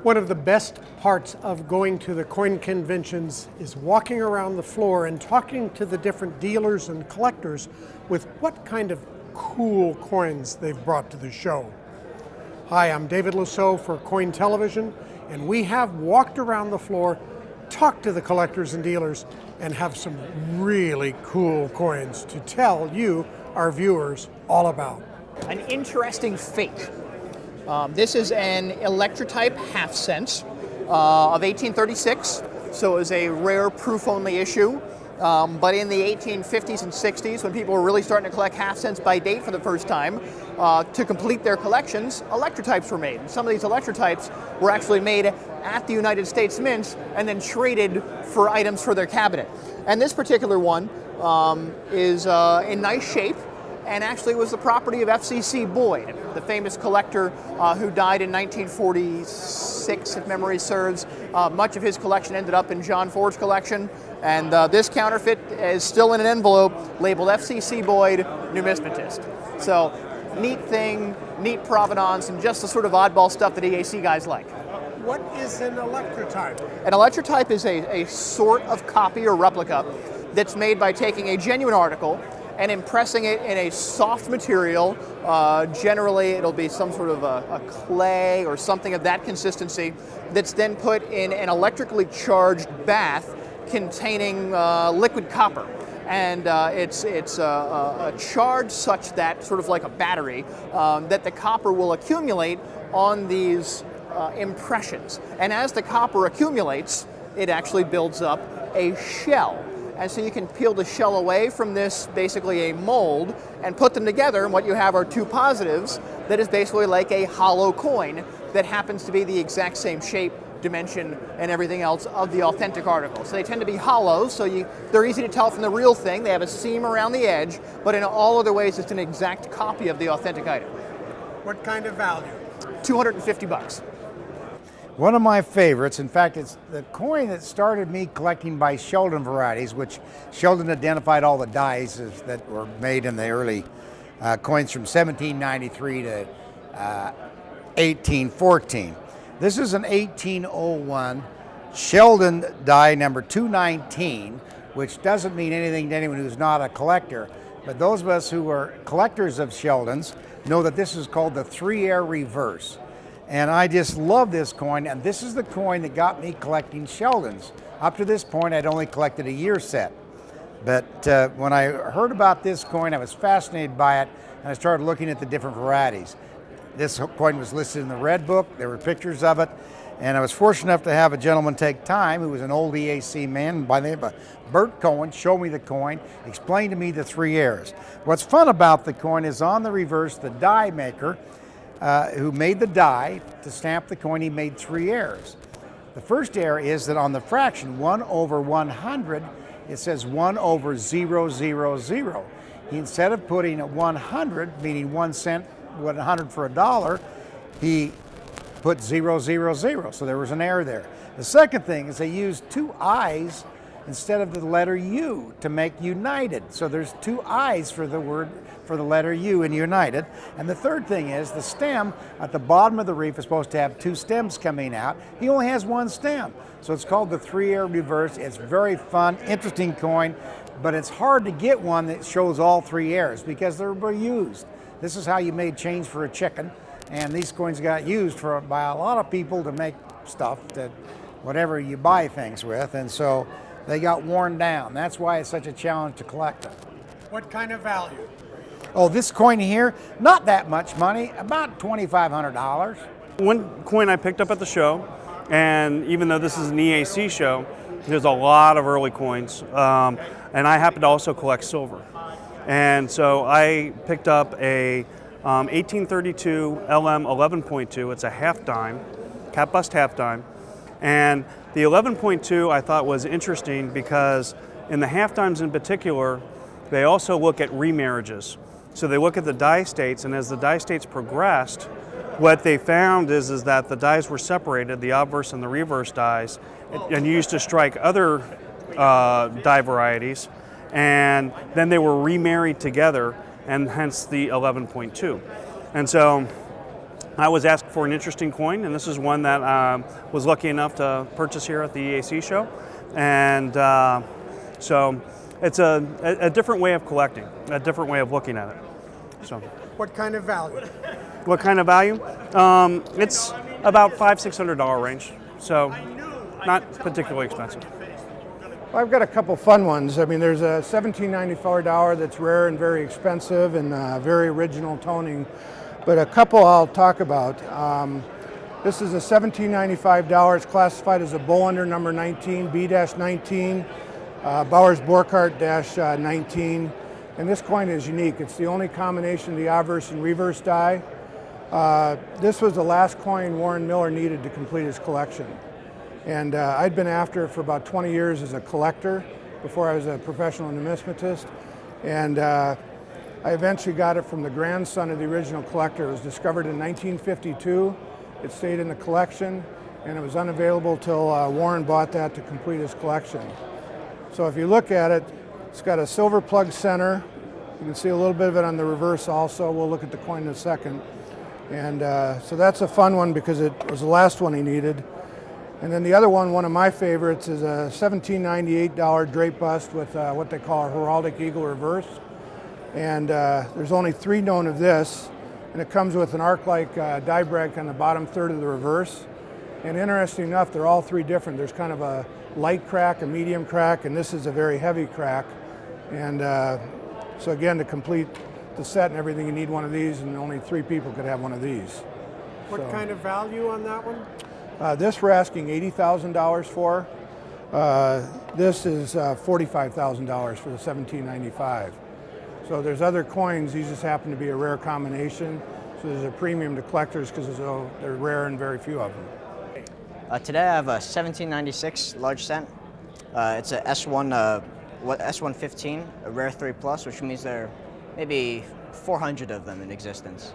One of the best parts of going to the coin conventions is walking around the floor and talking to the different dealers and collectors with what kind of cool coins they've brought to the show. Hi, I'm David Lisot for CoinTelevision, and we have walked around the floor, talked to the collectors and dealers, and have some really cool coins to tell you, our viewers, all about. An interesting fake. This is an Electrotype half cent of 1836, so it was a rare proof-only issue. But in the 1850s and 60s, when people were really starting to collect half cents by date for the first time, to complete their collections, Electrotypes were made. And some of these Electrotypes were actually made at the United States Mint and then traded for items for their cabinet. And this particular one is in nice shape, and actually was the property of FCC Boyd, the famous collector who died in 1946, if memory serves. Much of his collection ended up in John Ford's collection, and this counterfeit is still in an envelope labeled FCC Boyd, numismatist. So, neat thing, neat provenance, and just the sort of oddball stuff that EAC guys like. What is an Electrotype? An Electrotype is a sort of copy or replica that's made by taking a genuine article and impressing it in a soft material. Generally, it'll be some sort of a clay or something of that consistency that's then put in an electrically charged bath containing liquid copper. And it's a charge such that, sort of like a battery, that the copper will accumulate on these impressions. And as the copper accumulates, it actually builds up a shell. And so you can peel the shell away from this, basically a mold, and put them together, and what you have are two positives that is basically like a hollow coin that happens to be the exact same shape, dimension, and everything else of the authentic article. So they tend to be hollow, so they're easy to tell from the real thing. They have a seam around the edge, but in all other ways it's an exact copy of the authentic item. What kind of value? $250. One of my favorites, in fact, it's the coin that started me collecting by Sheldon varieties, which Sheldon identified all the dies that were made in the early coins from 1793 to 1814. This is an 1801 Sheldon die number 219, which doesn't mean anything to anyone who's not a collector, but those of us who are collectors of Sheldons know that this is called the 3-air reverse. And I just love this coin, and this is the coin that got me collecting Sheldons. Up to this point, I'd only collected a year set. But when I heard about this coin, I was fascinated by it, and I started looking at the different varieties. This coin was listed in the Red Book, there were pictures of it, and I was fortunate enough to have a gentleman take time, who was an old EAC man by the name of Bert Cohen, show me the coin, explain to me the 3 airs. What's fun about the coin is on the reverse, the die maker, who made the die to stamp the coin, he made 3 airs. The first air is that on the fraction 1/100, it says 1/000. He, instead of putting a 100, meaning 1 cent, 100 for $1, he put 000, so there was an error there. The second thing is they used 2 I's instead of the letter U to make United. So there's 2 I's for the word, for the letter U in United. And the third thing is the stem at the bottom of the reef is supposed to have 2 stems coming out. He only has 1 stem. So it's called the 3-air reverse. It's very fun, interesting coin, but it's hard to get one that shows all 3 airs because they're reused. This is how you made change for a chicken, and these coins got used by a lot of people to make stuff, that whatever you buy things with, and so they got worn down. That's why it's such a challenge to collect them. What kind of value? Oh, this coin here, not that much money, about $2,500. One coin I picked up at the show, and even though this is an EAC show, there's a lot of early coins, and I happen to also collect silver. And so I picked up a 1832 LM 11.2. It's a half dime, cap bust half dime. And the 11.2 I thought was interesting because in the half dimes in particular, they also look at remarriages. So they look at the die states, and as the die states progressed, what they found is that the dies were separated, the obverse and the reverse dies, and used to strike other die varieties, and then they were remarried together, and hence the 11.2. And so I was asked for an interesting coin, and this is one that was lucky enough to purchase here at the EAC show. And so it's a different way of collecting, a different way of looking at it. So, What kind of value? what kind of value? It's about $500–600 range, so not particularly expensive. I've got a couple fun ones. I mean, there's a $1794 that's rare and very expensive and very original toning, but a couple I'll talk about. This is a $1795. It's classified as a Bolander number 19, B-19, Bowers Borchardt-19, and this coin is unique. It's the only combination of the obverse and reverse die. This was the last coin Warren Miller needed to complete his collection. And I'd been after it for about 20 years as a collector before I was a professional numismatist. And I eventually got it from the grandson of the original collector. It was discovered in 1952. It stayed in the collection, and it was unavailable till Warren bought that to complete his collection. So if you look at it, it's got a silver plug center. You can see a little bit of it on the reverse also. We'll look at the coin in a second. And so that's a fun one because it was the last one he needed. And then the other one of my favorites, is a $1798 drape bust with what they call a heraldic eagle reverse. And there's only 3 known of this, and it comes with an arc-like die break on the bottom third of the reverse. And interesting enough, they're all 3 different. There's kind of a light crack, a medium crack, and this is a very heavy crack. And so again, to complete the set and everything, you need one of these, and only 3 people could have one of these. What kind of value on that one? This we're asking $80,000 for. This is $45,000 for the $1795. So there's other coins, these just happen to be a rare combination. So there's a premium to collectors because they're rare and very few of them. Today I have a 1796 large cent. It's a S115, a rare 3+, which means there are maybe 400 of them in existence.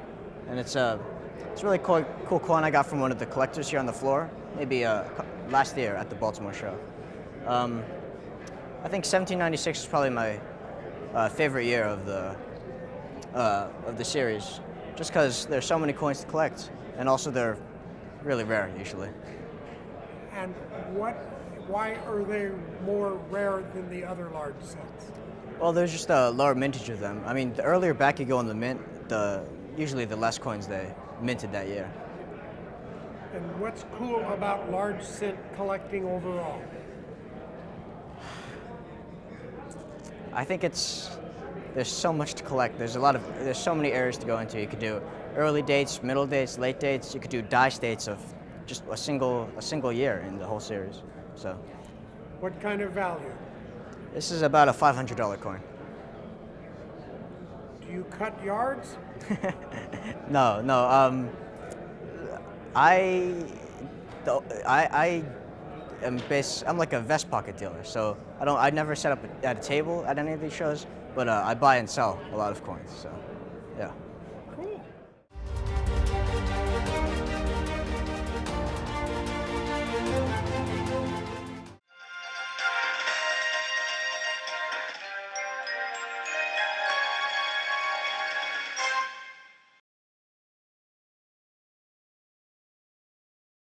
And it's a really cool coin I got from one of the collectors here on the floor, maybe last year at the Baltimore show. I think 1796 is probably my favorite year of the series, just because there's so many coins to collect, and also they're really rare usually. And why are they more rare than the other large sets? Well, there's just a lower mintage of them. I mean, the earlier back you go in the mint, usually the less coins they minted that year. And what's cool about large cent collecting overall? I think there's so much to collect. There's so many areas to go into. You could do early dates, middle dates, late dates. You could do die states of just a single year in the whole series. So, What kind of value? this is about a $500 coin. Do you cut yards? No. I'm like a vest pocket dealer, so I never set up at a table at any of these shows, but I buy and sell a lot of coins. So, yeah.